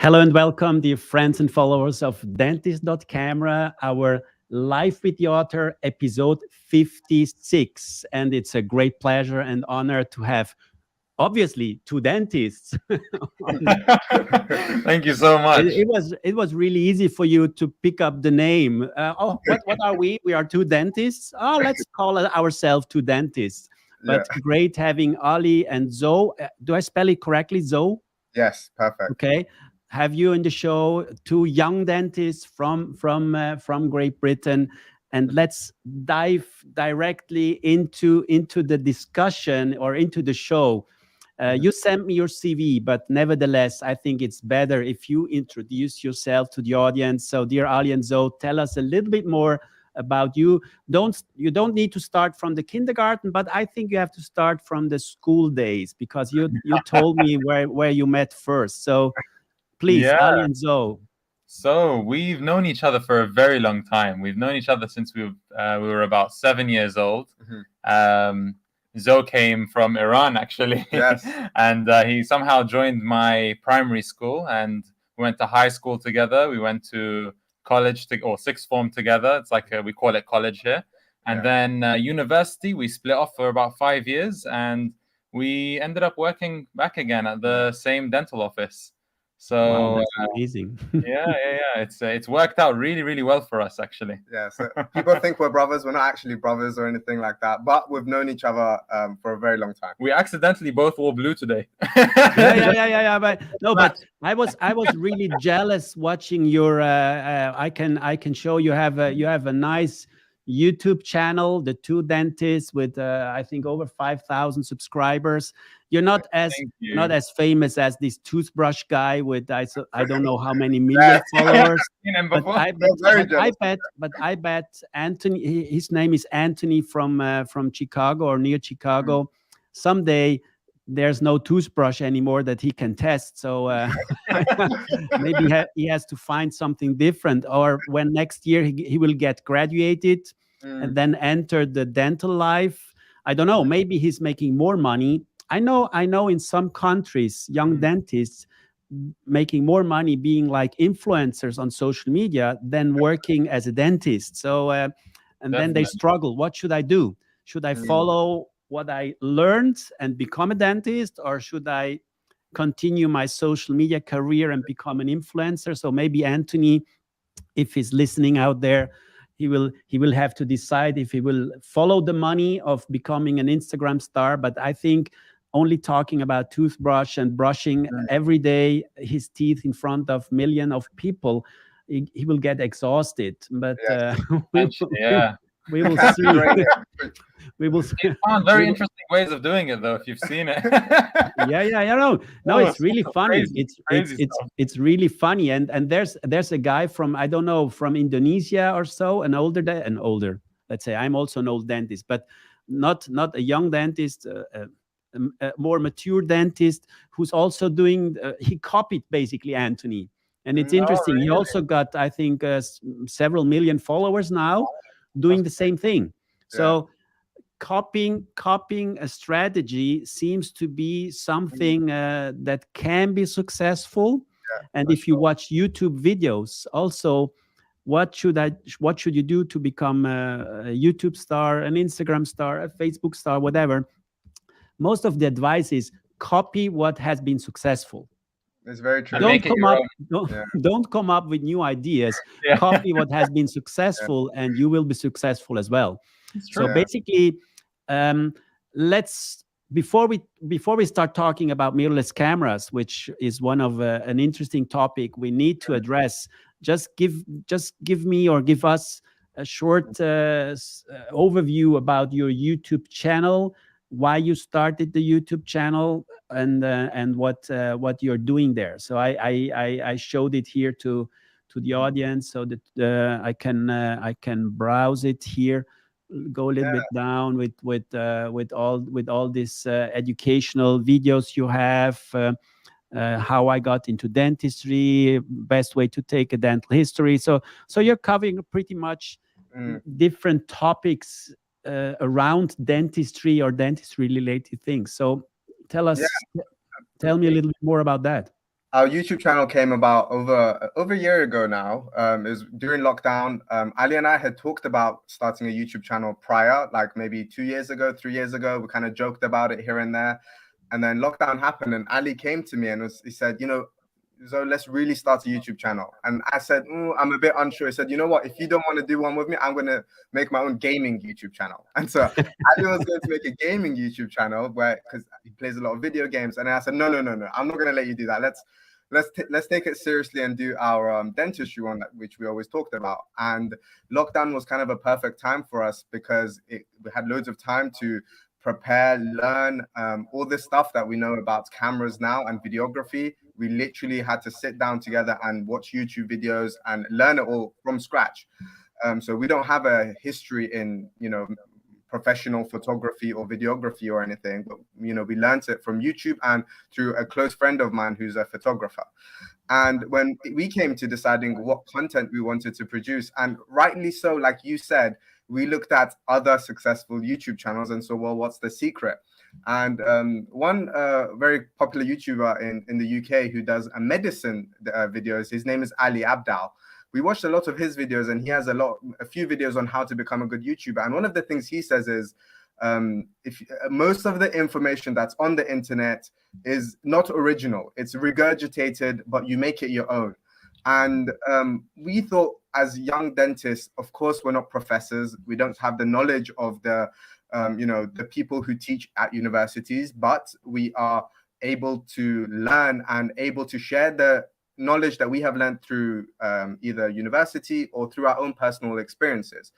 Hello and welcome, dear friends and followers of Dentist.camera, our Live with the Author episode 56. And it's a great pleasure and honor to have, obviously, two dentists. Thank you so much. It was really easy for you to pick up the name. What are we? We are two dentists. Oh, let's call ourselves two dentists. But great having Ali and Zoe. Do I spell it correctly, Zoe? Yes, perfect. Okay. Have you in the show two young dentists from Great Britain, and let's dive directly into the discussion or into the show. You sent me your CV, but nevertheless, I think it's better if you introduce yourself to the audience. So, dear Ali and Zoe, tell us a little bit more about you. You don't need to start from the kindergarten, but I think you have to start from the school days, because you told me where you met first. So please, Ali and Zoe. So we've known each other for a very long time. We've known each other since we were about 7 years old. Zoe came from Iran, actually. Yes. And he somehow joined my primary school, and we went to high school together. We went to college or sixth form together. It's like we call it college here. And then university, we split off for about 5 years, and we ended up working back again at the same dental office. So wow, that's amazing. yeah. It's worked out really, really well for us, actually. Yeah. So people think we're brothers. We're not actually brothers or anything like that. But we've known each other for a very long time. We accidentally both wore blue today. Yeah. But no, but I was really jealous watching your. I can show you have a nice YouTube channel, the two dentists, with I think over 5,000 subscribers. You're not as famous as this toothbrush guy with I don't know how many million followers. But I bet Anthony. His name is Anthony from Chicago or near Chicago. Someday there's no toothbrush anymore that he can test. So maybe he has to find something different. Or when next year he will get graduated and then enter the dental life. I don't know. Maybe he's making more money. I know in some countries, young dentists making more money being like influencers on social media than working as a dentist. So, and then they struggle. What should I do? Should I follow what I learned and become a dentist, or should I continue my social media career and become an influencer? So maybe Anthony, if he's listening out there, he will have to decide if he will follow the money of becoming an Instagram star. But I think only talking about toothbrush and brushing every day his teeth in front of millions of people, he will get exhausted. But we will see. We will see. They found very interesting ways of doing it, though, if you've seen it. No, it's really funny. Crazy it's really funny. And there's a guy from, I don't know, from Indonesia or so, an older. Let's say I'm also an old dentist, but not a young dentist, a more mature dentist who's also doing. He copied basically Anthony, and it's interesting. Really? He also got, I think, several million followers now, doing the same thing. So copying a strategy seems to be something that can be successful. And if you watch YouTube videos, also, what should you do to become a YouTube star, an Instagram star, a Facebook star, whatever? Most of the advice is copy what has been successful. It's very true. Don't come up with new ideas. Copy what has been successful, and you will be successful as well. So basically, let's before we start talking about mirrorless cameras, which is one of an interesting topic we need to address. Just give me or give us a short overview about your YouTube channel, why you started the YouTube channel, and what you're doing there. So I showed it here to the audience so that I can browse it here. Go a little bit down with all these educational videos you have. How I got into dentistry, best way to take a dental history. So you're covering pretty much different topics around dentistry or dentistry related things. So tell me a little bit more about that. Our YouTube channel came about over a year ago now. It was during lockdown. Ali and I had talked about starting a YouTube channel prior, like maybe 2 years ago, 3 years ago. We kind of joked about it here and there. And then lockdown happened, and Ali came to me and he said, so let's really start a YouTube channel. And I said, I'm a bit unsure. He said, you know what? If you don't want to do one with me, I'm going to make my own gaming YouTube channel. And so Ali was going to make a gaming YouTube channel because he plays a lot of video games. And I said, no. I'm not going to let you do that. Let's take it seriously and do our dentistry one, which we always talked about. And lockdown was kind of a perfect time for us because we had loads of time to prepare, learn all this stuff that we know about cameras now and videography. We literally had to sit down together and watch YouTube videos and learn it all from scratch. So we don't have a history in, professional photography or videography or anything, but we learned it from YouTube and through a close friend of mine who's a photographer. And when we came to deciding what content we wanted to produce, and rightly so, like you said, we looked at other successful YouTube channels and so, well, what's the secret? And one very popular YouTuber in the UK who does medicine videos, his name is Ali Abdal. We watched a lot of his videos, and he has a few videos on how to become a good YouTuber. And one of the things he says is, if most of the information that's on the internet is not original, it's regurgitated, but you make it your own. And we thought, as young dentists, of course, we're not professors. We don't have the knowledge of the people who teach at universities, but we are able to learn and able to share the knowledge that we have learned through either university or through our own personal experiences.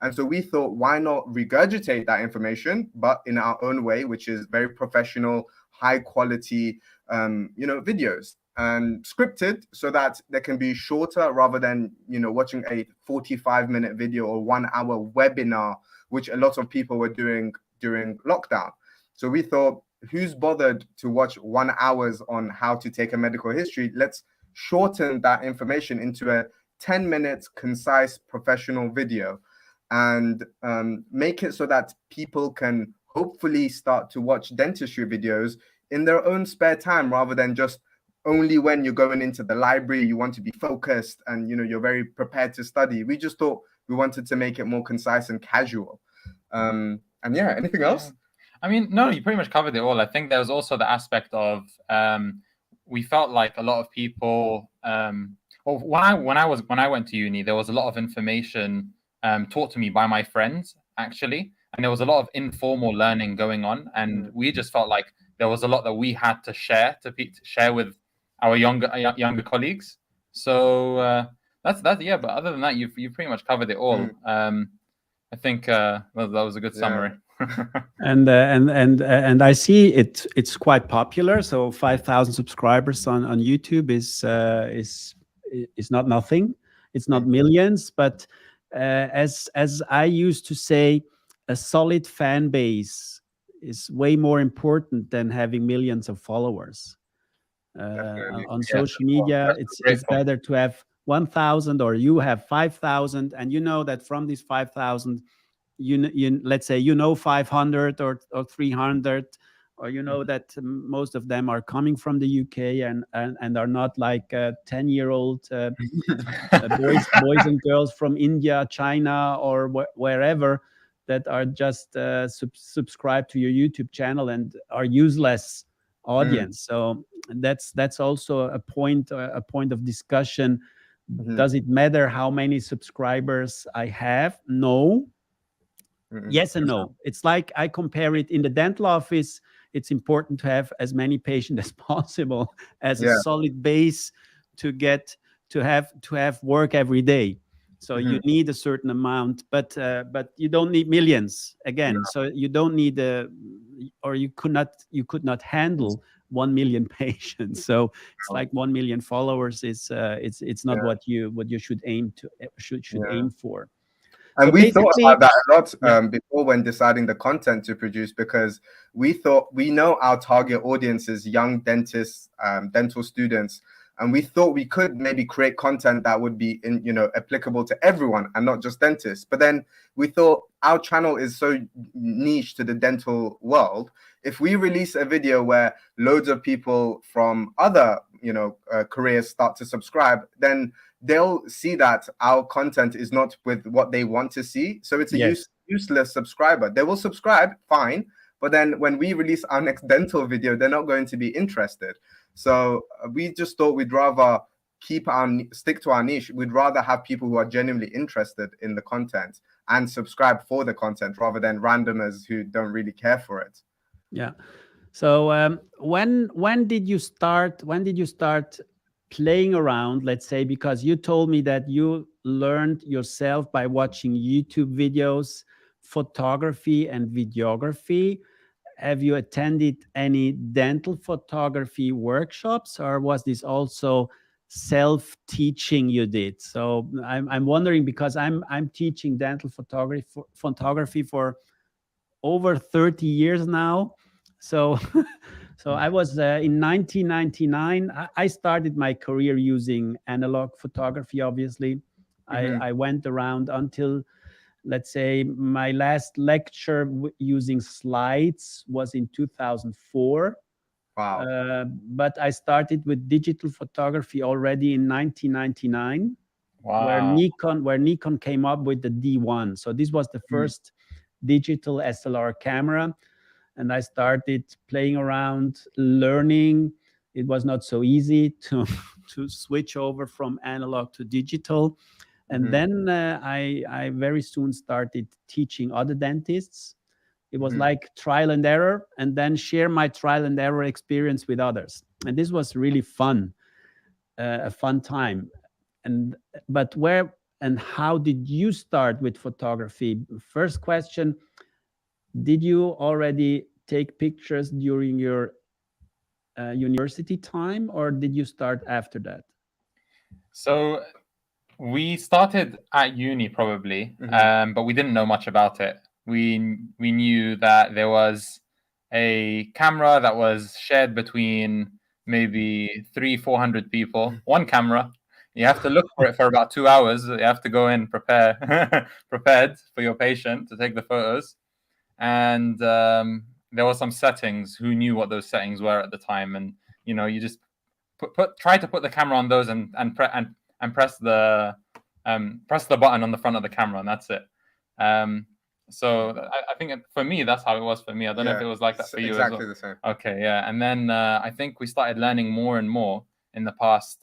And so we thought, why not regurgitate that information, but in our own way, which is very professional, high quality, videos, and scripted, so that they can be shorter rather than, watching a 45-minute video or 1 hour webinar, which a lot of people were doing during lockdown. So we thought, who's bothered to watch 1 hour on how to take a medical history? Let's shorten that information into a 10-minute concise professional video and make it so that people can hopefully start to watch dentistry videos in their own spare time, rather than just only when you're going into the library, you want to be focused and you're very prepared to study. We just thought we wanted to make it more concise and casual. And yeah, anything else? I mean, no, you pretty much covered it all. I think there was also the aspect of we felt like a lot of people. When I went to uni, there was a lot of information taught to me by my friends actually, and there was a lot of informal learning going on, and we just felt like there was a lot that we had to share with our younger colleagues. So that's yeah. But other than that, you pretty much covered it all. I think that was a good summary. And I see it's quite popular. So 5,000 subscribers on YouTube is not nothing. It's not millions, but as I used to say, a solid fan base is way more important than having millions of followers. On social media, it's better to have 1,000 or you have 5,000, and that from these 5,000, let's say 500 or 300, or that most of them are coming from the UK and are not like 10-year-old boys and girls from India, China, or wherever, that are just subscribed to your YouTube channel and are useless audience. So that's also a point of discussion. Does it matter how many subscribers I have? No. Yes and no. It's like I compare it in the dental office. It's important to have as many patients as possible as a solid base to have work every day. So you need a certain amount, but you don't need millions again. So you don't need or you could not handle 1 million patients. So it's like 1 million followers is it's not what you should aim for. And so we thought about that a lot before when deciding the content to produce, because we thought, we know our target audience is young dentists, dental students, and we thought we could maybe create content that would be applicable to everyone and not just dentists. But then we thought, our channel is so niche to the dental world. If we release a video where loads of people from other careers start to subscribe, then they'll see that our content is not with what they want to see. So it's a useless subscriber. They will subscribe, fine, but then when we release our next dental video, they're not going to be interested. So we just thought we'd rather stick to our niche. We'd rather have people who are genuinely interested in the content and subscribe for the content rather than randomers who don't really care for it. Yeah. So when did you start playing around, let's say, because you told me that you learned yourself by watching YouTube videos, photography and videography. Have you attended any dental photography workshops, or was this also self-teaching you did? So I'm wondering, because I'm teaching dental photography for over 30 years now. So so I was in 1999. I started my career using analog photography, obviously. I went around until, let's say, my last lecture using slides was in 2004. Wow. But I started with digital photography already in 1999. Wow. Where Nikon came up with the D1. So this was the first digital SLR camera. And I started playing around, learning. It was not so easy to switch over from analog to digital. And then I very soon started teaching other dentists. It was like trial and error, and then share my trial and error experience with others. And this was really fun, a fun time. But where and how did you start with photography? First question, did you already take pictures during your university time, or did you start after that? So we started at uni probably, but we didn't know much about it. We knew that there was a camera that was shared between maybe 300-400 people. One camera. You have to look for it for about 2 hours. You have to go in prepared for your patient to take the photos. And there were some settings. Who knew what those settings were at the time? And you just try to put the camera on those and press the button on the front of the camera, and that's it. So I think for me, that's how it was for me. I don't know if it was like that for you exactly as well. The same. Okay, yeah. And then I think we started learning more and more in the past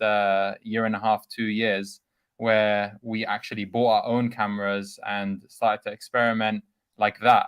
year and a half, 2 years, where we actually bought our own cameras and started to experiment like that.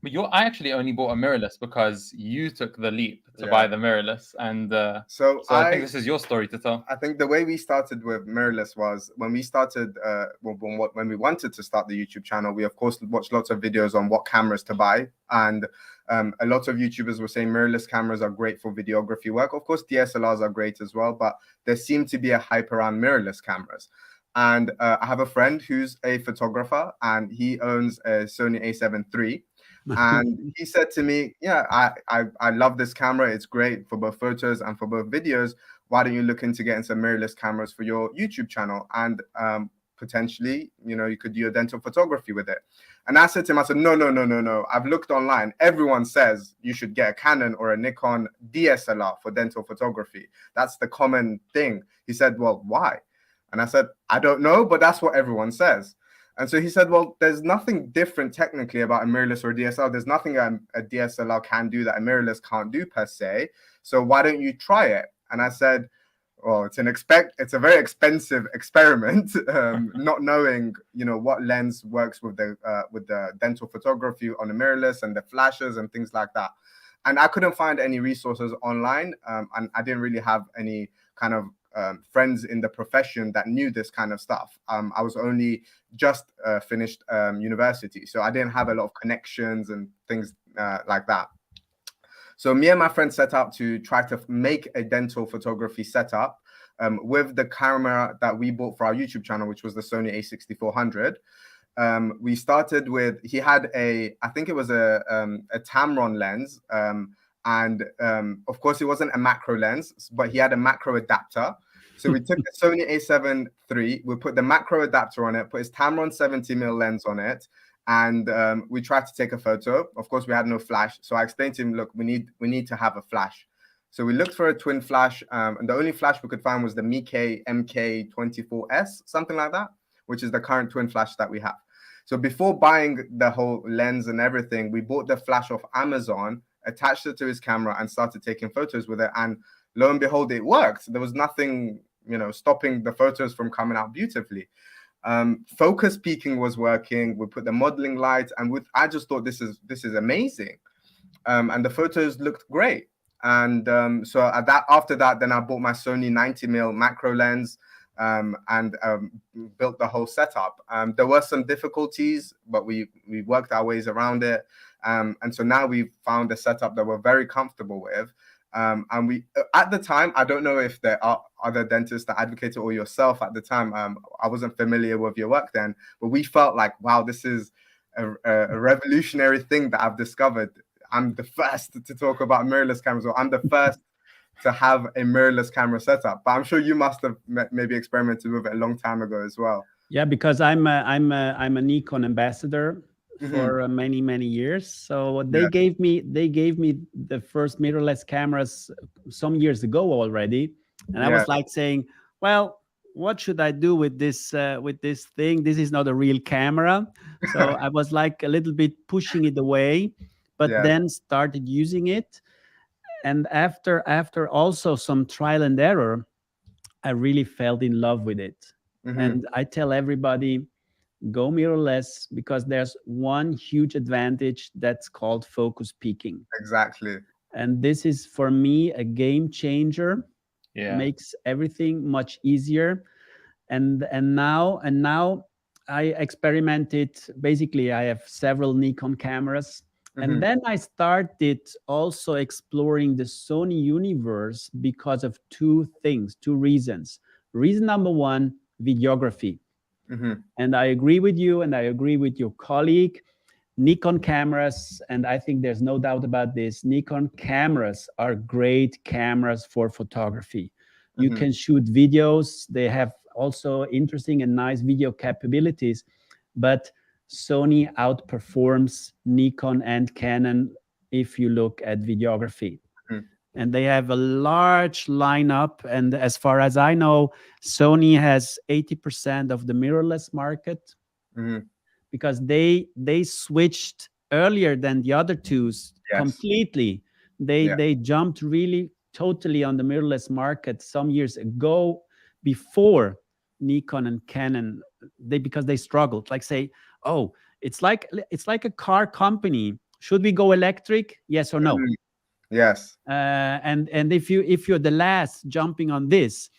But I actually only bought a mirrorless because you took the leap to buy the mirrorless, and so I think this is your story to tell. I think the way we started with mirrorless was when we started, when we wanted to start the YouTube channel, we of course watched lots of videos on what cameras to buy, and a lot of YouTubers were saying mirrorless cameras are great for videography work. Of course, DSLRs are great as well, but there seemed to be a hype around mirrorless cameras. And I have a friend who's a photographer, and he owns a Sony A7 III. And he said to me, yeah, I love this camera. It's great for both photos and for both videos. Why don't you look into getting some mirrorless cameras for your YouTube channel? And potentially, you could do your dental photography with it. And I said to him, I said, no. I've looked online. Everyone says you should get a Canon or a Nikon DSLR for dental photography. That's the common thing. He said, well, why? And I said, I don't know, but that's what everyone says. And so he said, well, there's nothing different technically about a mirrorless or a DSLR. There's nothing a DSLR can do that a mirrorless can't do per se. So why don't you try it? And I said, well, it's a very expensive experiment, not knowing, what lens works with the dental photography on a mirrorless and the flashes and things like that. And I couldn't find any resources online, and I didn't really have any kind of friends in the profession that knew this kind of stuff. I was only just finished university, so I didn't have a lot of connections and things like that. So me and my friend set out to try to make a dental photography setup with the camera that we bought for our YouTube channel, which was the Sony a6400. We started with, he had I think it was a Tamron lens. And of course, it wasn't a macro lens, but he had a macro adapter. So we took the Sony a7 III, we put the macro adapter on it, put his Tamron 70mm lens on it, and we tried to take a photo. Of course, we had no flash. So I explained to him, look, we need to have a flash. So we looked for a twin flash, and the only flash we could find was the Mickey MK24S, something like that, which is the current twin flash that we have. So before buying the whole lens and everything, we bought the flash off Amazon, attached it to his camera, and started taking photos with it. And lo and behold, it worked. There was nothing, stopping the photos from coming out beautifully. Focus peaking was working. We put the modeling light, and I just thought this is amazing. And the photos looked great. And so after that, then I bought my Sony 90mm macro lens. And built the whole setup. There were some difficulties, but we worked our ways around it. And so now we've found a setup that we're very comfortable with. And we, at the time, I don't know if there are other dentists that advocated or yourself at the time. I wasn't familiar with your work then, but we felt like, wow, this is a revolutionary thing that I've discovered. I'm the first to talk about mirrorless cameras, or I'm the first to have a mirrorless camera setup, but I'm sure you must have maybe experimented with it a long time ago as well. Yeah, because I'm a Nikon ambassador for many years. So they gave me the first mirrorless cameras some years ago already, and I was like saying, well, what should I do with this thing? This is not a real camera. So I was like a little bit pushing it away, but then started using it. And after also some trial and error, I really fell in love with it. And I tell everybody, go mirrorless, because there's one huge advantage that's called focus peaking. Exactly. And this is, for me, a game changer. Yeah. Makes everything much easier. And now I experimented. Basically, I have several Nikon cameras. And then I started also exploring the Sony universe because of two reasons. Reason number one, videography. And I agree with you, and I agree with your colleague. Nikon cameras, and I think there's no doubt about this, Nikon cameras are great cameras for photography. You can shoot videos. They have also interesting and nice video capabilities, but Sony outperforms Nikon and Canon if you look at videography. And they have a large lineup. And as far as I know, Sony has 80% of the mirrorless market, because they switched earlier than the other two completely. They jumped really totally on the mirrorless market some years ago, before Nikon and Canon, because they struggled. Like, say, oh, it's like a car company. Should we go electric? Yes or no? Yes. And if you're the last jumping on this,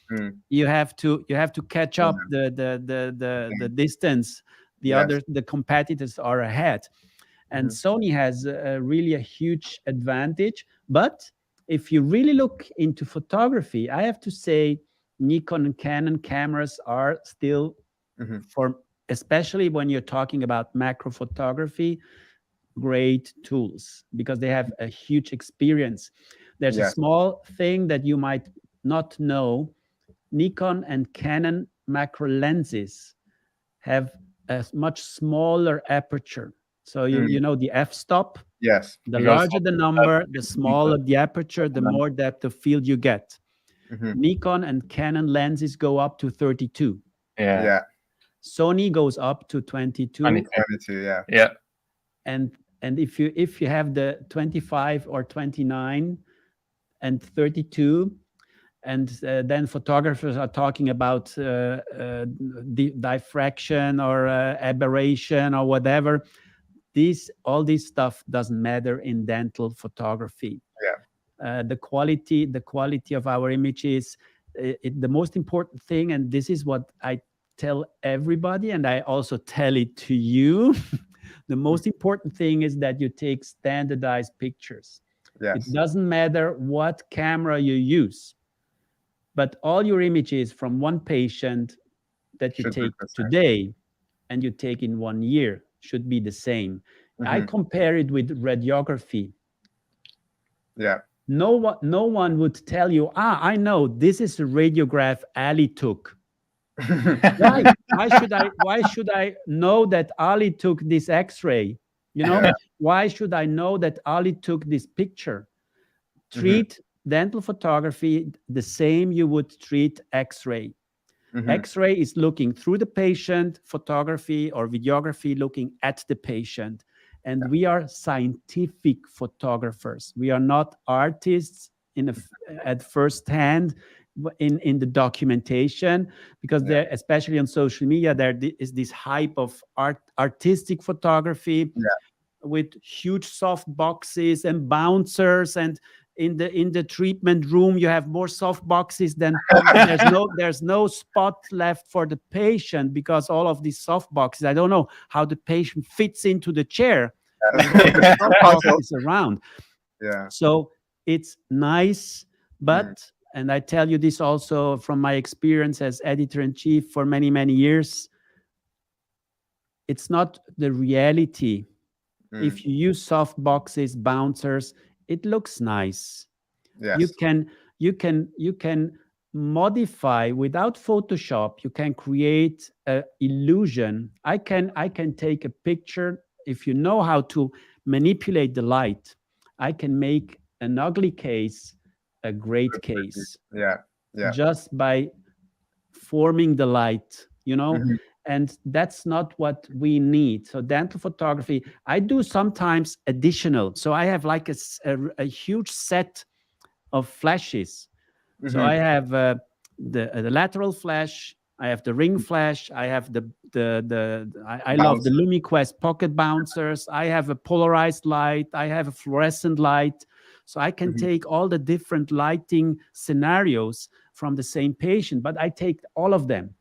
you have to catch up the distance. The competitors are ahead, and Sony has really a huge advantage. But if you really look into photography, I have to say Nikon and Canon cameras are still, especially when you're talking about macro photography, great tools, because they have a huge experience. There's a small thing that you might not know. Nikon and Canon macro lenses have a much smaller aperture. So you know the f-stop. Yes. The larger the number, the smaller the aperture, the more depth of field you get. Nikon and Canon lenses go up to 32. Yeah. Sony goes up to 22. 22, yeah. And if you have the 25 or 29 and 32, and then photographers are talking about diffraction or aberration or whatever, all this stuff doesn't matter in dental photography. The quality of our images, the most important thing, and this is what I tell everybody, and I also tell it to you. The most important thing is that you take standardized pictures. It doesn't matter what camera you use, but all your images from one patient that you take today and you take in 1 year should be the same. I compare it with radiography. No one would tell you, I know this is a radiograph Ali took. Why should I know that Ali took this X-ray? Why should I know that Ali took this picture? Treat dental photography the same you would treat X-ray. X-ray is looking through the patient, photography or videography looking at the patient. And we are scientific photographers. We are not artists at first hand in the documentation, because there, especially on social media, there is this hype of artistic photography with huge soft boxes and bouncers, and in the treatment room you have more soft boxes than there's no spot left for the patient, because all of these soft boxes, I don't know how the patient fits into the chair. Soft boxes around. So it's nice, but and I tell you this also from my experience as editor-in-chief for many, many years, it's not the reality. If you use soft boxes, bouncers, it looks nice. You can modify without Photoshop. You can create an illusion. I can take a picture. If you know how to manipulate the light, I can make an ugly case a great case. Just by forming the light, and that's not what we need. So dental photography, I do sometimes additional. So I have like a huge set of flashes. So I have the lateral flash, I have the ring flash, I have I love the LumiQuest pocket bouncers, I have a polarized light, I have a fluorescent light. So I can take all the different lighting scenarios from the same patient, but I take all of them.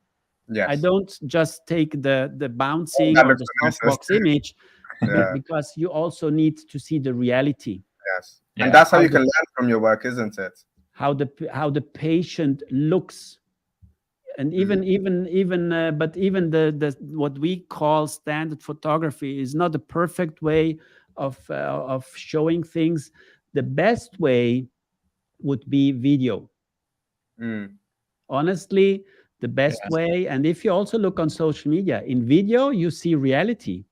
I don't just take the bouncing or the softbox image, because you also need to see the reality. And that's how you can learn from your work, isn't it? How the patient looks. And even the what we call standard photography is not the perfect way of showing things. The best way would be video. Honestly, the best way. And if you also look on social media, in video you see reality.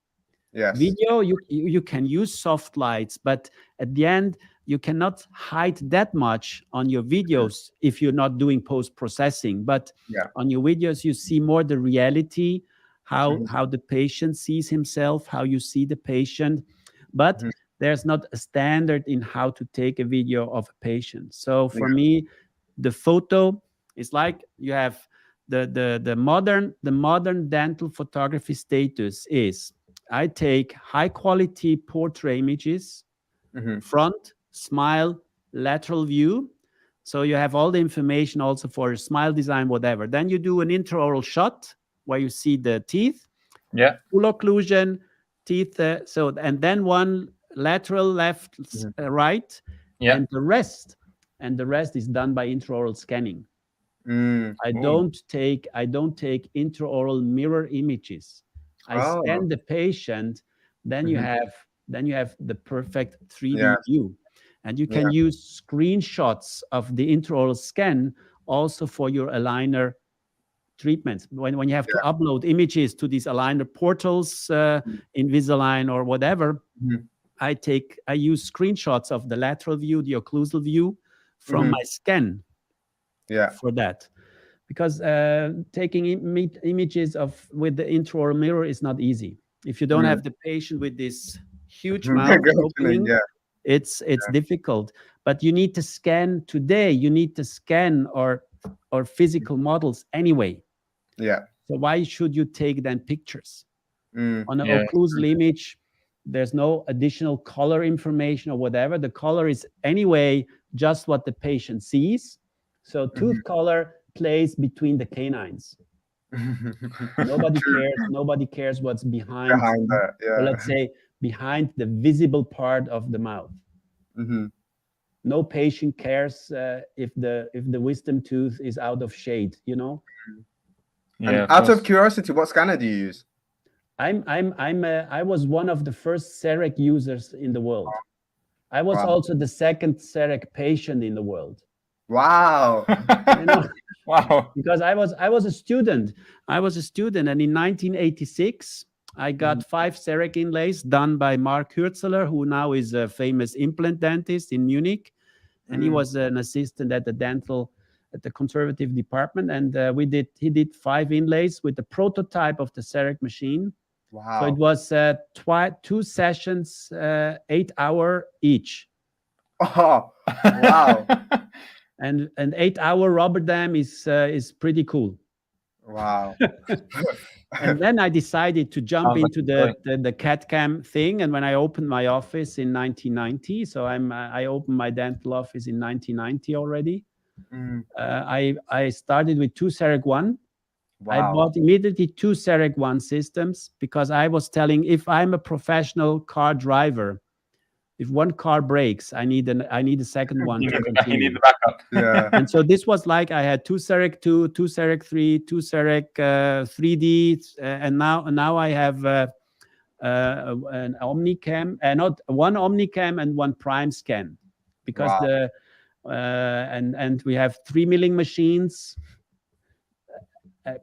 Video, you can use soft lights, but at the end you cannot hide that much on your videos if you're not doing post-processing. But on your videos you see more the reality, how the patient sees himself, how you see the patient. But there's not a standard in how to take a video of a patient. So for me, the photo is like you have the modern dental photography status is I take high quality portrait images, front, smile, lateral view. So you have all the information also for smile design, whatever. Then you do an intraoral shot where you see the teeth, full occlusion, teeth. And then one lateral left, right, and the rest is done by intraoral scanning. I don't take intraoral mirror images. I scan the patient, then you have the perfect 3D view. And you can use screenshots of the intraoral scan also for your aligner treatments. When you have to upload images to these aligner portals, Invisalign or whatever, I use screenshots of the lateral view, the occlusal view from my scan for that. Because taking images with the intraoral mirror is not easy. If you don't have the patient with this huge mouth opening, it's difficult. But you need to scan today. You need to scan or physical models anyway. So why should you take then pictures? On an occlusal image, there's no additional color information or whatever. The color is anyway just what the patient sees. So tooth color plays between the canines. Nobody cares what's behind that, or let's say behind the visible part of the mouth. No patient cares if the wisdom tooth is out of shade, Out of curiosity, what scanner do you use? I was one of the first CEREC users in the world. I was also the second CEREC patient in the world. Wow. Wow. Because I was a student. And in 1986, I got 5 CEREC inlays done by Mark Hürzeler, who now is a famous implant dentist in Munich. and he was an assistant at the conservative department, and he did 5 inlays with the prototype of the CEREC machine. Wow. So it was 2 sessions, 8 hour each. Oh, wow. And an 8-hour rubber dam is pretty cool. Wow. And then I decided to jump into the CADCAM thing. And when I opened my office in 1990, so I opened my dental office in 1990 already. I started with 2 CEREC 1. Wow. I bought immediately 2 CEREC 1 systems because I was telling, if I'm a professional car driver, if one car breaks, I need a second one to continue. You need the backup. Yeah. And so this was like I had 2 CEREC 2, 2 CEREC 3, 2 CEREC 3D, and now I have an Omnicam, not one Omnicam and 1 prime scan, because and we have 3 milling machines.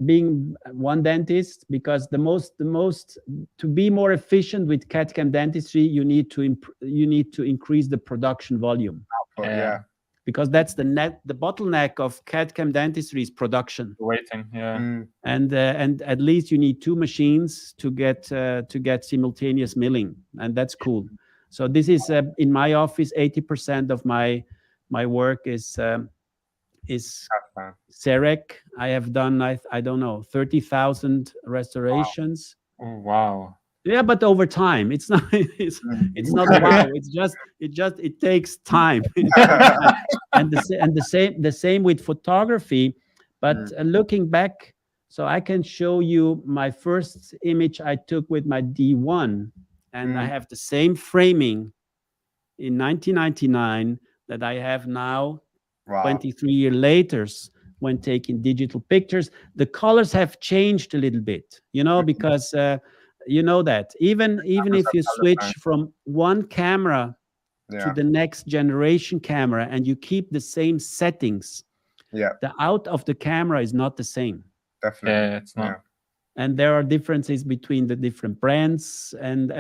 Being one dentist, because the most to be more efficient with CAD/CAM dentistry, you need to increase the production volume. Yeah. Because that's the bottleneck of CAD/CAM dentistry is production. Waiting, yeah. And at least you need 2 machines to get simultaneous milling, and that's cool. So this is in my office, 80% of my work is CEREC. I have done I don't know 30,000 restorations. Wow. Oh, wow. Yeah, but over time, it's not wow. It takes time. and the same with photography. But looking back, so I can show you my first image I took with my D1, and I have the same framing in 1999 that I have now. Wow. 23 years later, when taking digital pictures, the colors have changed a little bit, because you know that even if you switch from one camera to the next generation camera and you keep the same settings, the out of the camera is not the same. Definitely. Yeah, it's not. And there are differences between the different brands. And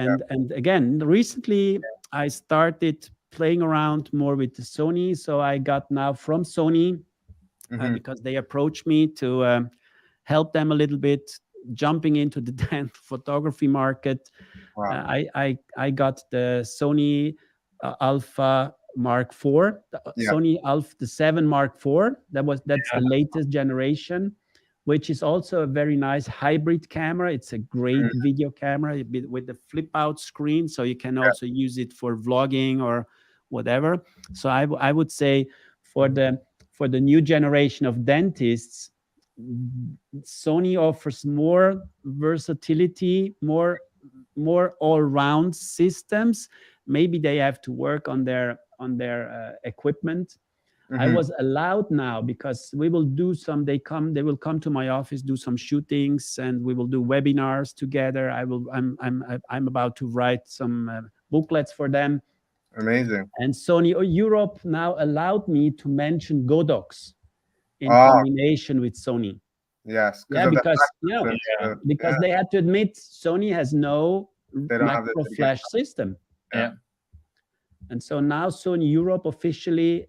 again, recently I started playing around more with the Sony. So I got now from Sony, because they approached me to help them a little bit, jumping into the dental photography market. Wow. I got the Sony Alpha Mark IV, Sony Alpha 7 Mark IV. That's the latest generation, which is also a very nice hybrid camera. It's a great video camera with the flip out screen, so you can also use it for vlogging or whatever. So I would say for the new generation of dentists, Sony offers more versatility, more all-round systems. Maybe they have to work on their equipment. I was allowed now, because we will do they will come to my office, do some shootings, and we will do webinars together. I'm about to write some booklets for them. Amazing. And Sony Europe now allowed me to mention Godox in combination with Sony. Yes. Because they had to admit Sony has no micro flash system. Yeah. And so now Sony Europe officially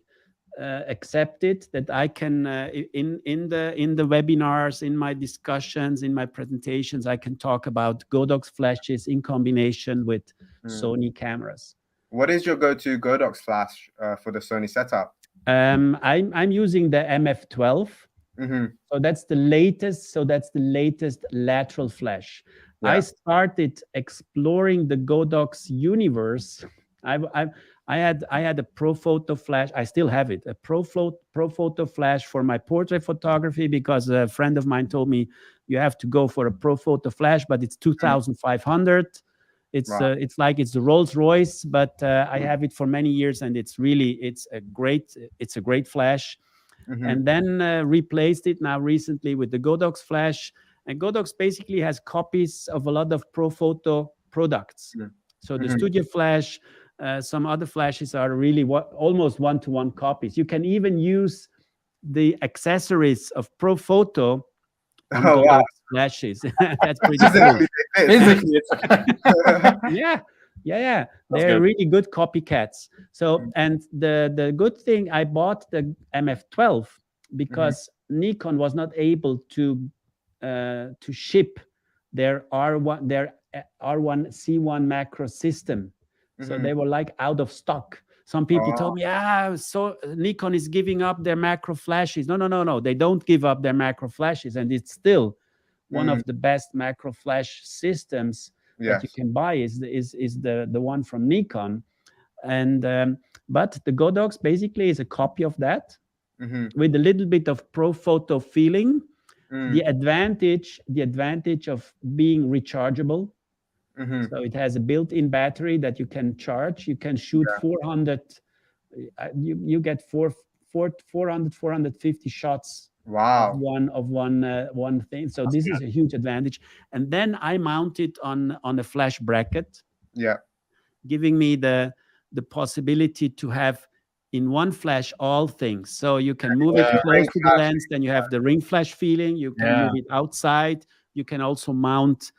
accepted that I can in the webinars, in my discussions, in my presentations, I can talk about Godox flashes in combination with Sony cameras. What is your go-to Godox flash for the Sony setup? I'm using the MF12. So that's the latest lateral flash. I started exploring the Godox universe. I had a Profoto flash. I still have it, a Profoto flash for my portrait photography, because a friend of mine told me you have to go for a Profoto flash, but it's 2,500. It's like it's the Rolls Royce, but I have it for many years, and it's a great flash. And then replaced it now recently with the Godox flash. And Godox basically has copies of a lot of Profoto products. So the Studio Flash, some other flashes are really almost one-to-one copies. You can even use the accessories of Profoto on Godox flashes. That's pretty cool. Basically, it's Yeah, That's they're good. really good copycats. So, and the good thing, I bought the MF12 because Nikon was not able to ship their R1 C1 macro system. So they were like out of stock. Some people told me, so Nikon is giving up their macro flashes. No. They don't give up their macro flashes, and it's still one of the best macro flash systems that you can buy is the one from Nikon. And but the Godox basically is a copy of that with a little bit of pro photo feeling. The advantage of being rechargeable. So it has a built-in battery that you can charge. You can shoot 400. You get 450 shots Wow. of one thing. So this is a huge advantage. And then I mount it on a flash bracket, giving me the possibility to have in one flash all things. So you can move it close to the lens, then you have the ring flash feeling. You can move it outside. You can also mount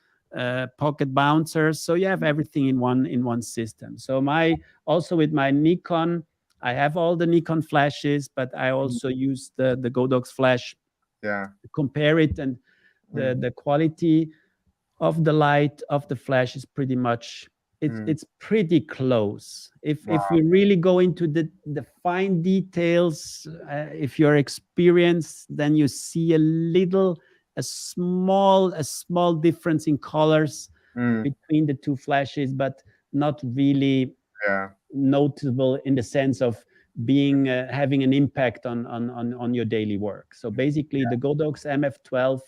pocket bouncers. So you have everything in one system. So also with my Nikon, I have all the Nikon flashes, but I also use the Godox flash. Compare it, and the quality of the light of the flash is pretty much it's pretty close. If we really go into the fine details, if you're experienced, then you see a small difference in colors between the two flashes, but not really notable in the sense of being having an impact on your daily work. So basically, the Godox MF12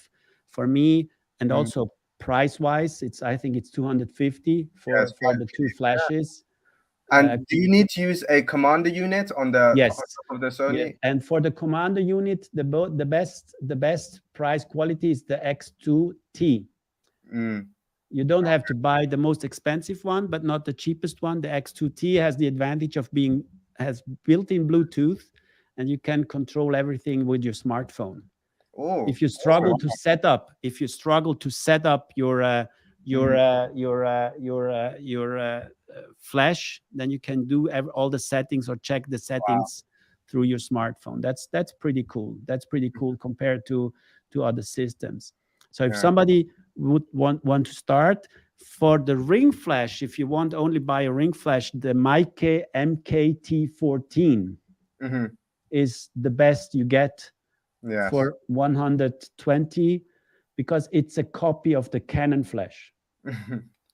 for me, and also price-wise, I think it's 250 for the two flashes. And do you need to use a commander unit on the yes top of the Sony? Yeah. And for the commander unit, the best price quality is the X2T. You don't have to buy the most expensive one, but not the cheapest one. The X2T has the advantage of has built-in Bluetooth, and you can control everything with your smartphone. If you struggle to set up, your flash, then you can do all the settings or check the settings through your smartphone. That's pretty cool. That's pretty cool compared to other systems. So if somebody would want to start for the ring flash, if you want only buy a ring flash, the Meike MKT14 is the best you get for 120, because it's a copy of the Canon flash.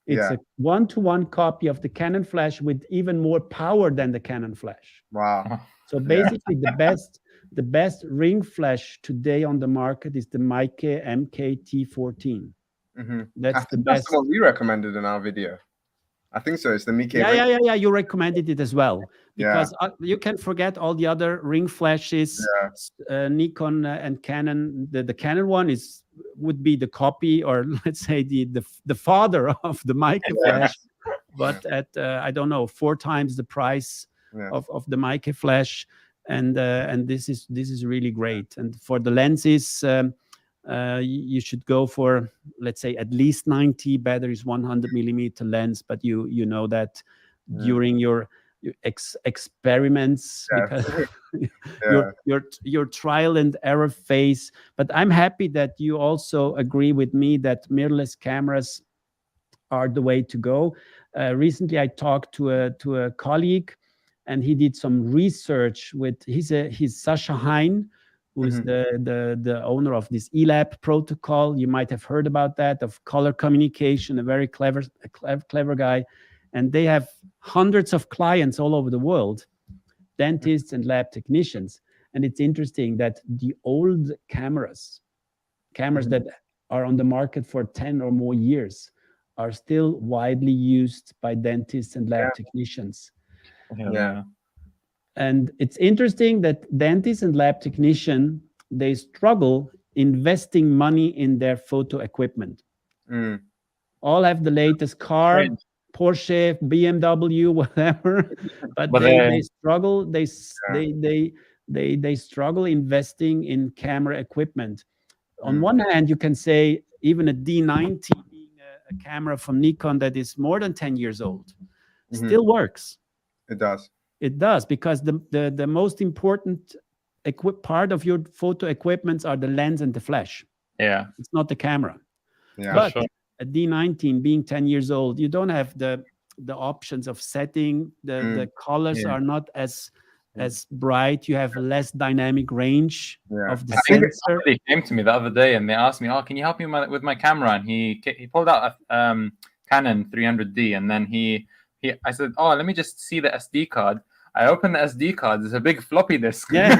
It's a one-to-one copy of the Canon flash with even more power than the Canon flash. Wow. So basically the best ring flash today on the market is the Meike MKT14. That's the best. That's the one we recommended in our video. I think so. It's the Meike. Yeah. You recommended it as well, because you can forget all the other ring flashes. Nikon and Canon. The Canon one would be the copy, or let's say the father of the Meike flash, but at I don't know, 4 times the price of the Meike flash, and this is really great. And for the lenses, you should go for, let's say, at least 90. Better is 100 millimeter lens, but you know that during your experiments, because your trial and error phase. But I'm happy that you also agree with me that mirrorless cameras are the way to go. Recently, I talked to a colleague, and he did some research with he's Sasha Hein, who is the owner of this ELAB protocol. You might have heard about that, of color communication, a very clever guy. And they have hundreds of clients all over the world, dentists and lab technicians. And it's interesting that the old cameras that are on the market for 10 or more years are still widely used by dentists and lab technicians. And it's interesting that dentists and lab technicians, they struggle investing money in their photo equipment. All have the latest car, Porsche, BMW, whatever, but they struggle. They struggle investing in camera equipment. On one hand, you can say even a D90 being a camera from Nikon that is more than 10 years old, still works. It does. It does, because the most important part of your photo equipments are the lens and the flash. Yeah. It's not the camera. Yeah. But sure. a D19 being 10 years old, you don't have the options of setting. The colors Yeah. are not as bright. You have less dynamic range Yeah. of the I think sensor. somebody came to me the other day and they asked me, "Oh, can you help me with my camera?" And he pulled out a Canon 300D, and then I said, "Oh, let me just see the SD card." I opened the SD card. There's a big floppy disk. Yeah.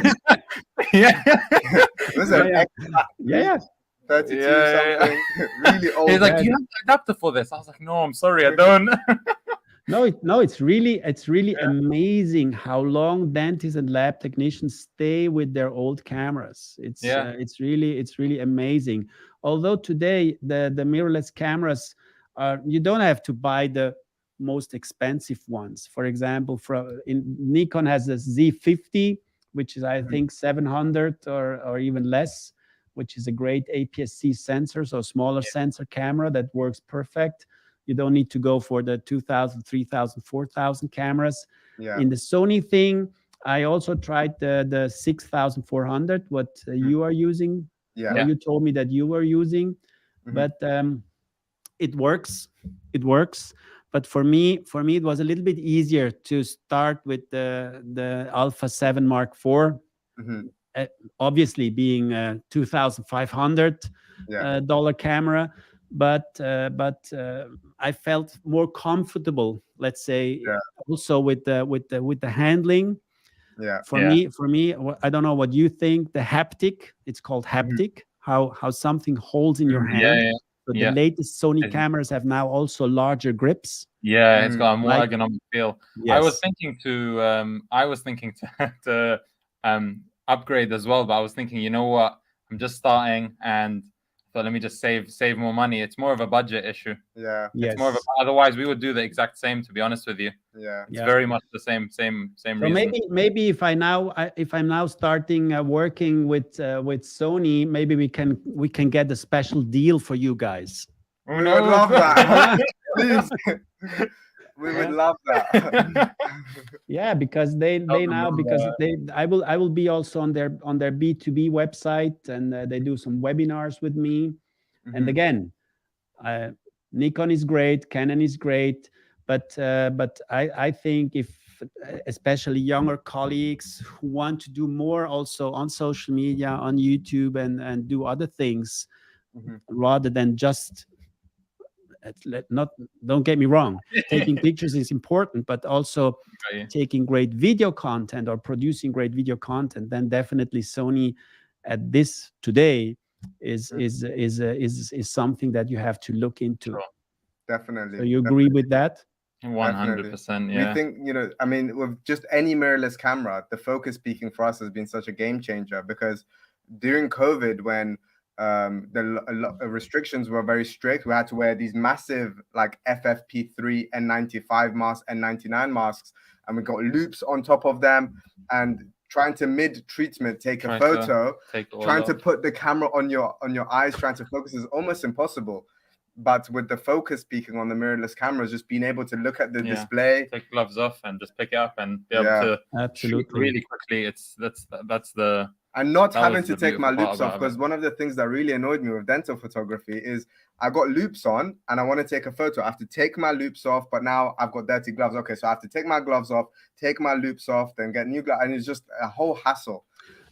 It was an Yeah. 32 Yeah. something. Really old. He's like, "You have the adapter for this?" I was like, "No, I'm sorry, I don't." No, it's really amazing how long dentists and lab technicians stay with their old cameras. It's really amazing. Although today the mirrorless cameras you don't have to buy the most expensive ones. For example, Nikon has a Z50, which is I think 700 or even less, which is a great APS-C sensor, so smaller sensor camera that works perfect. You don't need to go for the 2,000, 3,000, 4,000 cameras. Yeah. In the Sony thing, I also tried the 6,400, what you are using. Yeah. Or you told me that you were using. But it works. It works. But for me, it was a little bit easier to start with the Alpha 7 Mark IV. Obviously being a $2,500 dollar camera. But I felt more comfortable, let's say, also with the handling. Yeah. For me, I don't know what you think. The haptic, it's called haptic. How something holds in your hand. So the latest Sony cameras have now also larger grips. Yeah, it's got a more ergonomic feel. Yes. I was thinking to upgrade as well, but I was thinking, you know what? I'm just starting, and so let me just save more money. It's more of a budget issue. Yeah. It's more of otherwise we would do the exact same, to be honest with you. Yeah. It's very much the same So reason. maybe if I'm now starting working with Sony, maybe we can get a special deal for you guys. We would love that. Please. We would love that. Yeah, because I will be also on their B2B website, and they do some webinars with me. And again, Nikon is great, Canon is great, but I think if especially younger colleagues who want to do more also on social media, on YouTube, and do other things rather than just don't get me wrong, taking pictures is important, but also taking great video content or producing great video content, then definitely Sony at this today is something that you have to look into. Sure. Definitely. So you agree with that? 100%. Yeah. We think, I mean, with just any mirrorless camera, the focus peaking for us has been such a game changer, because during COVID, when the restrictions were very strict, we had to wear these massive like FFP3 N95 masks, N99 masks, and we got loops on top of them, and trying to mid-treatment take a photo, trying to put the camera on your eyes, trying to focus is almost impossible. But with the focus peaking on the mirrorless cameras, just being able to look at the display, take gloves off and just pick it up and be able to shoot really quickly. That's the and not having to take my loops off, because one of the things that really annoyed me with dental photography is I got loops on and I want to take a photo. I have to take my loops off, but now I've got dirty gloves. Okay, so I have to take my gloves off, take my loops off, then get new gloves, and it's just a whole hassle.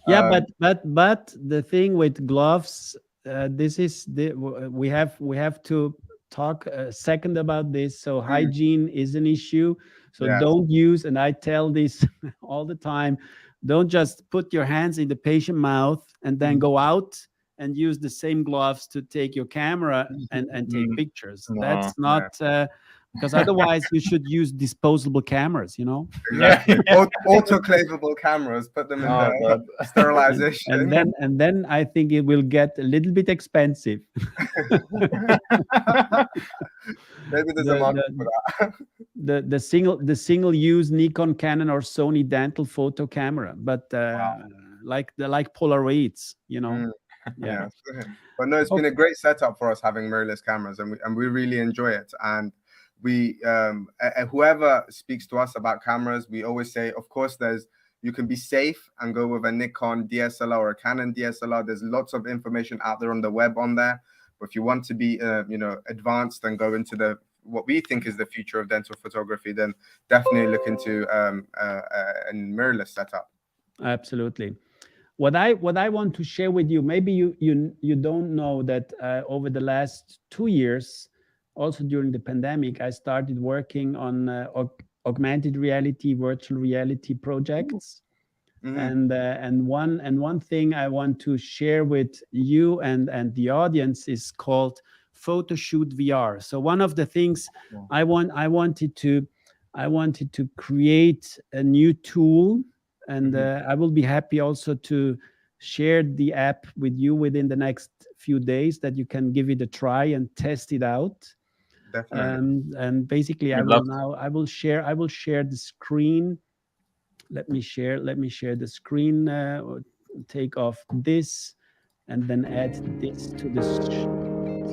Yeah, but the thing with gloves, we have to talk a second about this. So hygiene is an issue. So don't use, and I tell this all the time, don't just put your hands in the patient mouth and then go out and use the same gloves to take your camera and take pictures. No, that's not because otherwise you should use disposable cameras, Exactly. Autoclavable cameras, put them in the sterilization. And then I think it will get a little bit expensive. Maybe there's a market for that. The single use Nikon, Canon, or Sony dental photo camera, but like Polaroids, But no, it's been a great setup for us having mirrorless cameras, and we really enjoy it. And we whoever speaks to us about cameras, we always say, of course, you can be safe and go with a Nikon DSLR or a Canon DSLR. There's lots of information out there on the web on there. But if you want to be, advanced and go into what we think is the future of dental photography, then definitely look into a mirrorless setup. Absolutely. What I want to share with you, maybe you don't know that over the last 2 years, also during the pandemic, I started working on augmented reality, virtual reality projects. Mm-hmm. And one thing I want to share with you and the audience is called Photoshoot VR. So one of the things I wanted to create a new tool, and I will be happy also to share the app with you within the next few days, that you can give it a try and test it out. Definitely. And basically, I will share the screen. Let me share the screen. Take off this, and then add this to this.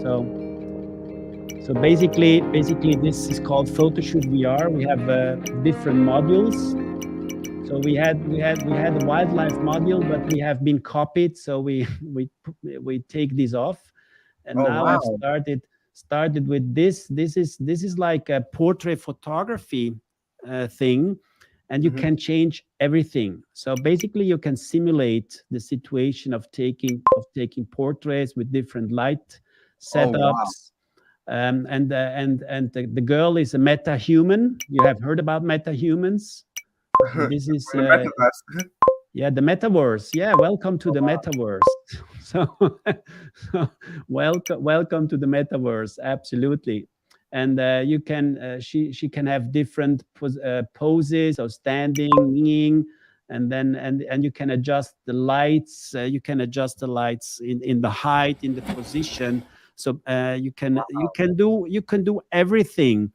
So basically, this is called Photoshoot VR. We have different modules. So we had a wildlife module, but we have been copied. So we take this off, and now wow. I've started with this. This is like a portrait photography thing, and you can change everything. So basically, you can simulate the situation of taking portraits with different light setups. And the girl is a meta-human. You have heard about meta-humans. This is the metaverse. Yeah, welcome to the metaverse. So welcome to the metaverse. Absolutely. And you can she can have different poses, or standing, kneeling, and then and you can adjust the lights. You can adjust the lights in the height, in the position. So you can do everything.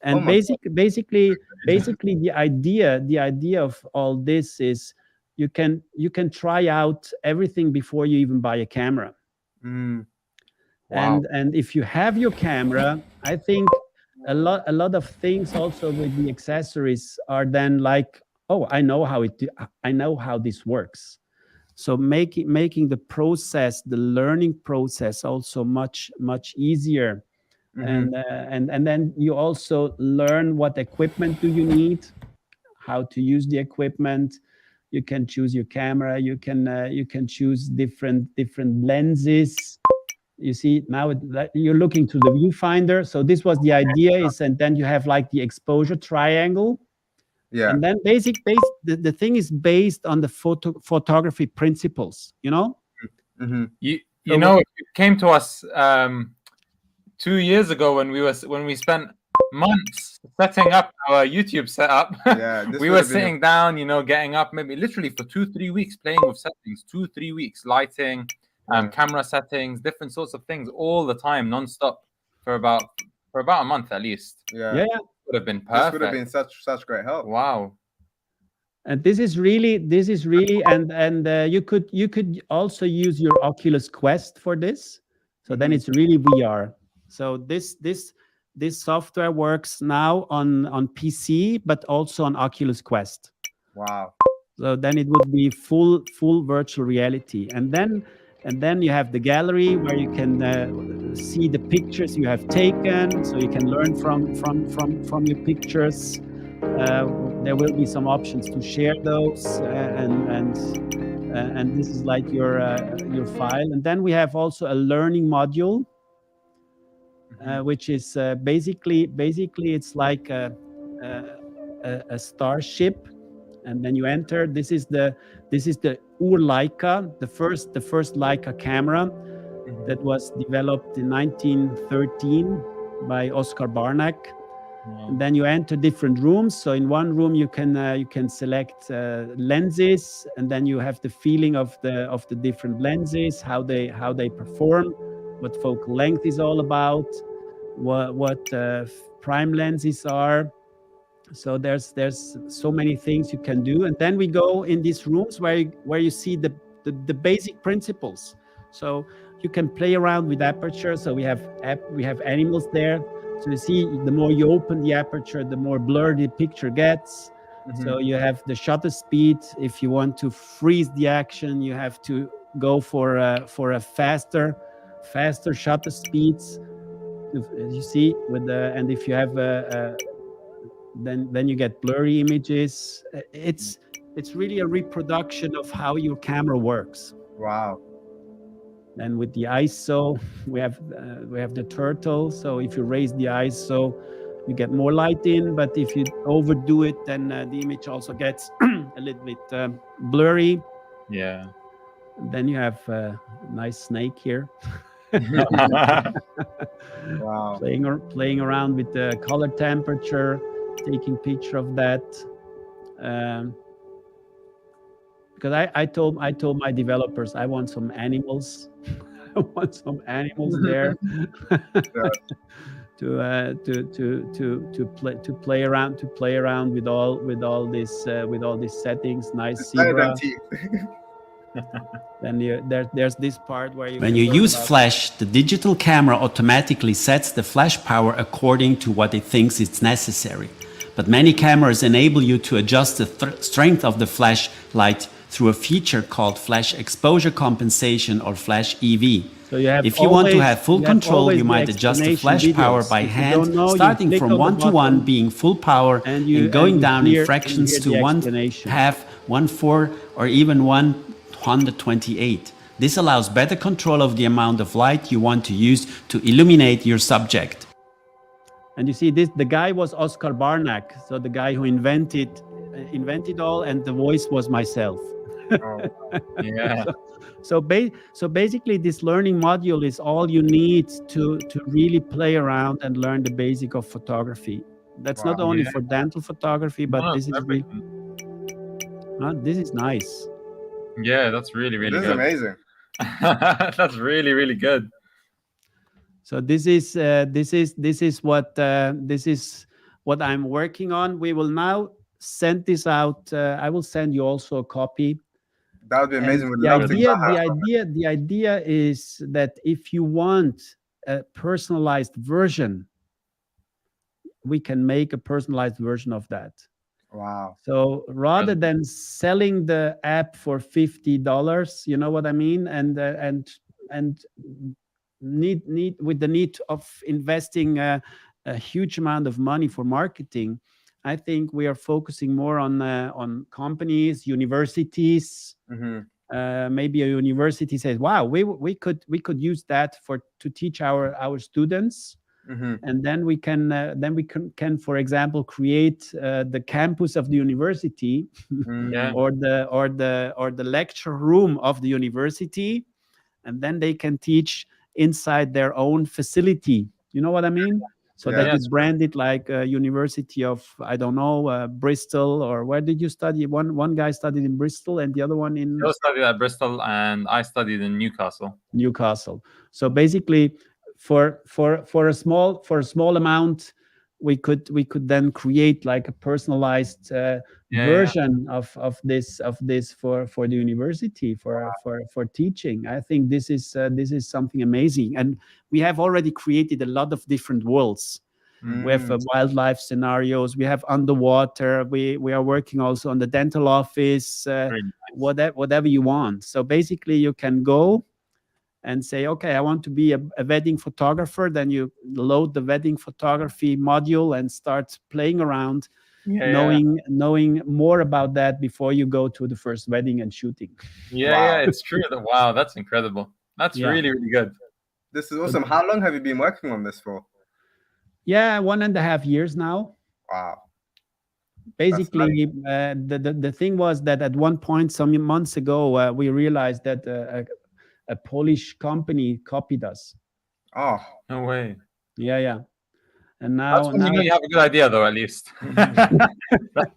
And basically the idea of all this is you can try out everything before you even buy a camera. Wow. And if you have your camera, I think a lot of things also with the accessories are then like, oh, I know how this works. So making the process, the learning process, also much easier. And then you also learn what equipment do you need, how to use the equipment. You can choose your camera. You can choose different lenses. You see now you're looking to the viewfinder. So this was the idea and then you have like the exposure triangle. Yeah. And then the thing is based on the photography principles, you know? You know, it came to us 2 years ago when we spent months setting up our YouTube setup. Yeah, we were sitting down, getting up maybe literally for 2-3 weeks, playing with settings, 2-3 weeks, lighting, camera settings, different sorts of things all the time, non-stop for about a month at least. Yeah. Would have been perfect. This would have been such great help. Wow. And this is really and you could also use your Oculus Quest for this. So then it's really VR. So this software works now on PC, but also on Oculus Quest. Wow. So then it would be full virtual reality. And then you have the gallery where you can see the pictures you have taken, so you can learn from your pictures. There will be some options to share those, and this is like your file. And then we have also a learning module, which is basically it's like a starship, and then you enter. This is the Leica, the first Leica camera that was developed in 1913 by Oscar Barnack. And then you enter different rooms. So in one room you can select lenses, and then you have the feeling of the different lenses, how they perform, what focal length is all about, what prime lenses are. So there's so many things you can do. And then we go in these rooms where you see the basic principles. So you can play around with aperture. So we have animals there. So you see, the more you open the aperture, the more blurry the picture gets. So you have the shutter speed. If you want to freeze the action, you have to go for a faster shutter speeds. You see, with the, and if you have then you get blurry images. It's really a reproduction of how your camera works. Wow. And with the ISO, we have the turtle. So if you raise the ISO, you get more light in. But if you overdo it, then the image also gets a little bit blurry. Yeah. And then you have a nice snake here. Wow. Playing around with the color temperature, taking picture of that. Because I told my developers I want some animals. I want some animals there to play around with all these settings. Nice zebra. Then there's this part where when you use flash, the digital camera automatically sets the flash power according to what it thinks is necessary. But many cameras enable you to adjust the strength of the flash light through a feature called flash exposure compensation or flash EV. So if you want to have full control, you might adjust the flash power by hand, starting from 1:1 being full power and going down in fractions to 1/2, 1/4, or even 1/128. This allows better control of the amount of light you want to use to illuminate your subject. And you see, the guy was Oscar Barnack, so the guy who invented all, and the voice was myself. Yeah. So basically, this learning module is all you need to really play around and learn the basic of photography. That's not only for dental photography, but this is really, this is nice. Yeah, that's really good. This is amazing. That's really good. So this is what I'm working on. We will now send this out. I will send you also a copy. That would be amazing. The idea is that if you want a personalized version, we can make a personalized version of that. Wow. So rather than selling the app for $50, you know what I mean, and need of investing a huge amount of money for marketing, I think we are focusing more on companies, universities. Maybe a university says, "Wow, we could use that to teach our students." And then we can, for example, create the campus of the university, or the lecture room of the university, and then they can teach inside their own facility. You know what I mean? So that is branded like a University of, I don't know, Bristol, or where did you study? One guy studied in Bristol, and the other one in. You studied at Bristol, and I studied in Newcastle. So basically, for a small amount, we could then create like a personalized version of this for the university for teaching. I think this is something amazing, and we have already created a lot of different worlds. We have wildlife scenarios, we have underwater, we are working also on the dental office, whatever you want. So basically you can go and say, okay, I want to be a wedding photographer. Then you load the wedding photography module and start playing around, knowing more about that before you go to the first wedding and shooting. Yeah, it's true. Wow, that's incredible. That's really good. This is awesome. How long have you been working on this for? 1.5 years now. Wow. Basically, the thing was that at one point, some months ago, we realized that a Polish company copied us. Oh, no way. Yeah. And now you have a good idea, though, at least.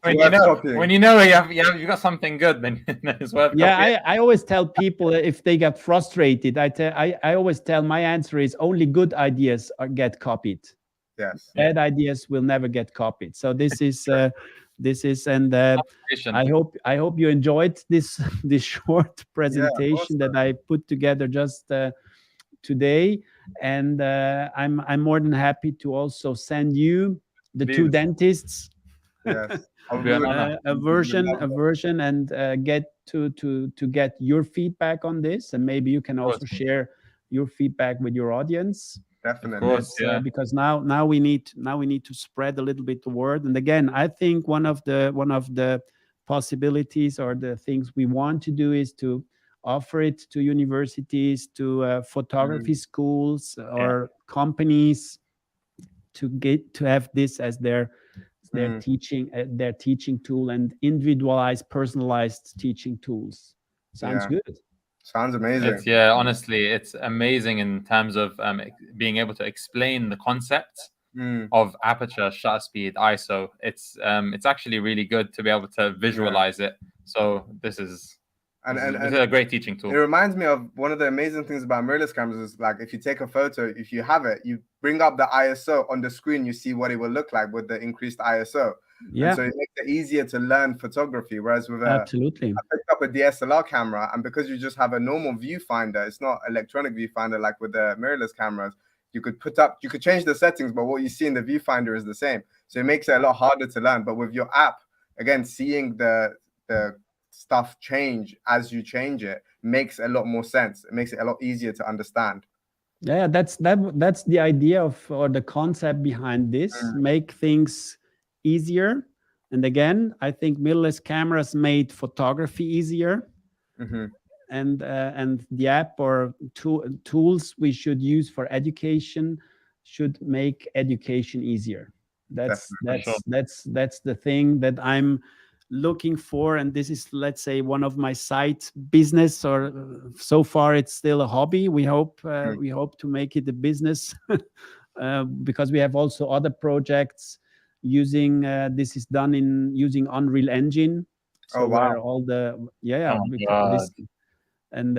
when you know you got something good, then it's worth copying. I always tell people if they get frustrated, I always tell my answer is only good ideas get copied. Yes. Bad ideas will never get copied. So this is and I hope you enjoyed this short presentation that I put together just today, and I'm more than happy to also send you the two dentists Yes. a version, and get to get your feedback on this, and maybe you can also share your feedback with your audience. Definitely. Of course, yeah. Because now we need to spread a little bit the word. And again, I think one of the possibilities or the things we want to do is to offer it to universities, to photography schools or companies, to have this as their teaching tool, and individualized, personalized teaching tools. Sounds good. Sounds amazing. Honestly, it's amazing in terms of being able to explain the concepts of aperture, shutter speed, ISO. It's actually really good to be able to visualize it. So this is a great teaching tool. It reminds me of one of the amazing things about mirrorless cameras is, like, if you take a photo, if you have it, you bring up the ISO on the screen, you see what it will look like with the increased ISO. Yeah. And so it makes it easier to learn photography. Whereas with I picked up a DSLR camera, and because you just have a normal viewfinder, it's not electronic viewfinder like with the mirrorless cameras. You could change the settings, but what you see in the viewfinder is the same. So it makes it a lot harder to learn. But with your app, again, seeing the stuff change as you change it makes a lot more sense. It makes it a lot easier to understand. Yeah, that's the idea of, or the concept behind this. Make things easier. And again, I think mirrorless cameras made photography easier. And the app or tools we should use for education should make education easier. That's the thing that I'm looking for, and this is, let's say, one of my side business, or so far it's still a hobby. We hope to make it a business because we have also other projects using this is done using Unreal Engine. So where all the and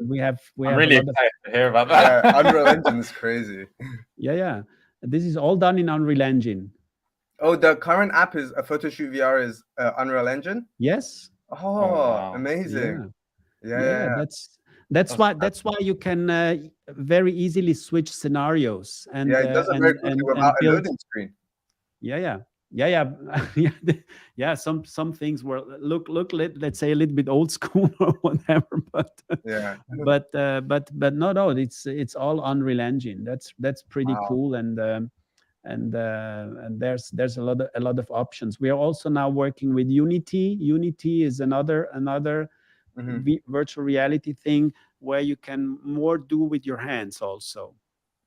we have I'm really excited to hear about that. Unreal Engine is crazy. This is all done in Unreal Engine. Oh, the current app is a Photoshoot VR is Unreal Engine? Yes. Oh, wow. Amazing. Yeah. That's why you can very easily switch scenarios, and it does it very quickly without a loading screen. Some things were look let's say a little bit old school or whatever, but no, it's all Unreal Engine. That's pretty cool, and there's a lot of options. We are also now working with Unity. Unity is another virtual reality thing where you can more do with your hands also.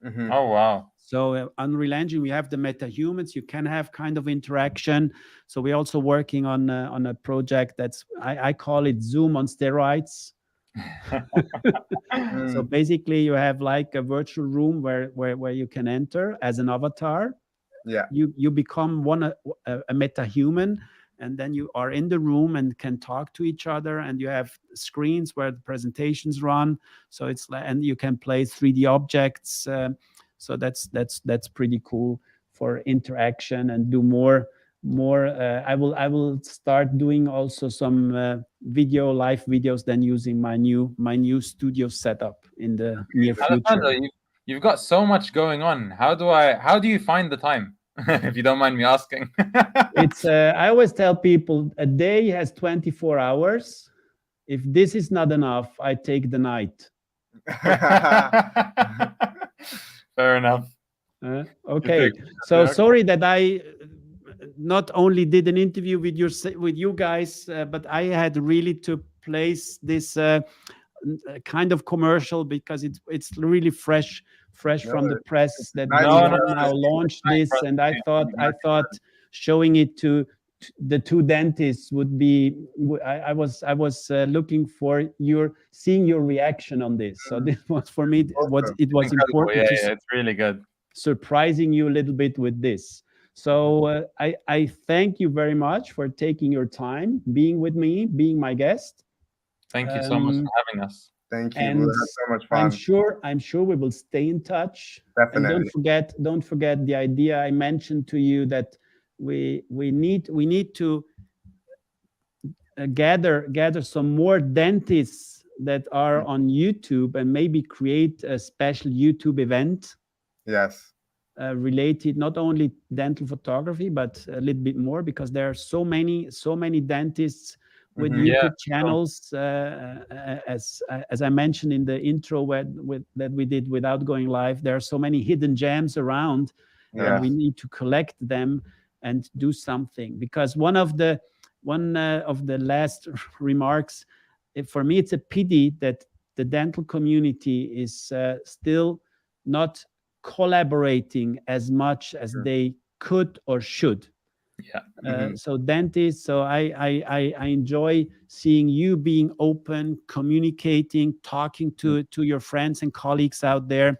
Oh wow. So Unreal Engine, we have the MetaHumans. You can have kind of interaction. So we're also working on a project that's I call it Zoom on steroids. So basically, you have like a virtual room where you can enter as an avatar. Yeah. You become a MetaHuman, and then you are in the room and can talk to each other, and you have screens where the presentations run. So it's and you can play 3D objects. So that's pretty cool for interaction and do more. I will start doing also some live videos, then using my new studio setup in the near future. You've got so much going on. How do you find the time? If you don't mind me asking. It's I always tell people a day has 24 hours. If this is not enough, I take the night. Fair enough. Okay. So sorry that I not only did an interview with you guys, but I had really to place this kind of commercial because it's really fresh from the press that we now launched this, and I thought showing it to the two dentists would be. I was looking for seeing your reaction on this. So this was for me it was important. It's really good. Surprising you a little bit with this. So I thank you very much for taking your time, being with me, being my guest. Thank you so much for having us. Thank you. We had so much fun. I'm sure we will stay in touch. Definitely. And don't forget the idea I mentioned to you that we need to gather some more dentists that are on YouTube and maybe create a special YouTube event. Yes. Related not only dental photography but a little bit more, because there are so many dentists with YouTube channels. As I mentioned in the intro that we did without going live, there are so many hidden gems around, and we need to collect them and do something. Because one of the last remarks, for me, it's a pity that the dental community is still not collaborating as much as they could or should. So dentists, so I enjoy seeing you being open, communicating, talking to your friends and colleagues out there.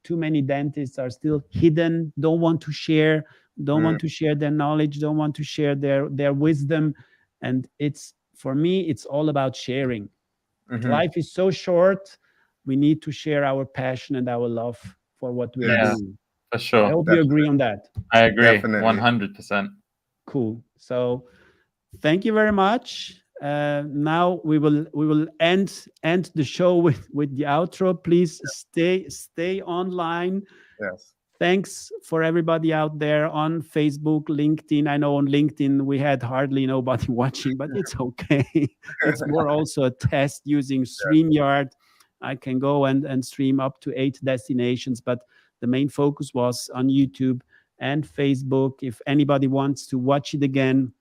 Too many dentists are still hidden, don't want to share their knowledge, don't want to share their wisdom. And for me, it's all about sharing. Life is so short. We need to share our passion and our love for what we're doing. For sure. I hope you agree on that. I agree. 100%. Cool. So thank you very much. Now we will end the show with the outro. Please stay online. Yes. Thanks for everybody out there on Facebook, LinkedIn. I know on LinkedIn we had hardly nobody watching, but it's okay. It's more also a test using StreamYard. I can go and stream up to 8 destinations, but the main focus was on YouTube and Facebook. If anybody wants to watch it again,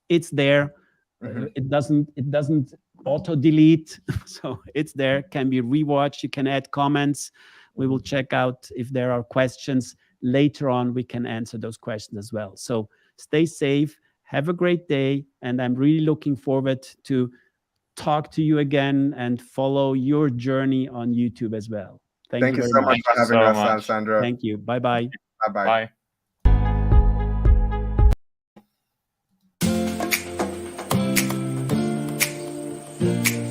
it's there. It doesn't auto delete, so it's there. Can be rewatched. You can add comments. We will check out if there are questions later on. We can answer those questions as well. So stay safe. Have a great day, and I'm really looking forward to talk to you again and follow your journey on YouTube as well. Thank you so much for having us, Sandro. Thank you. Bye-bye. Bye-bye. Bye.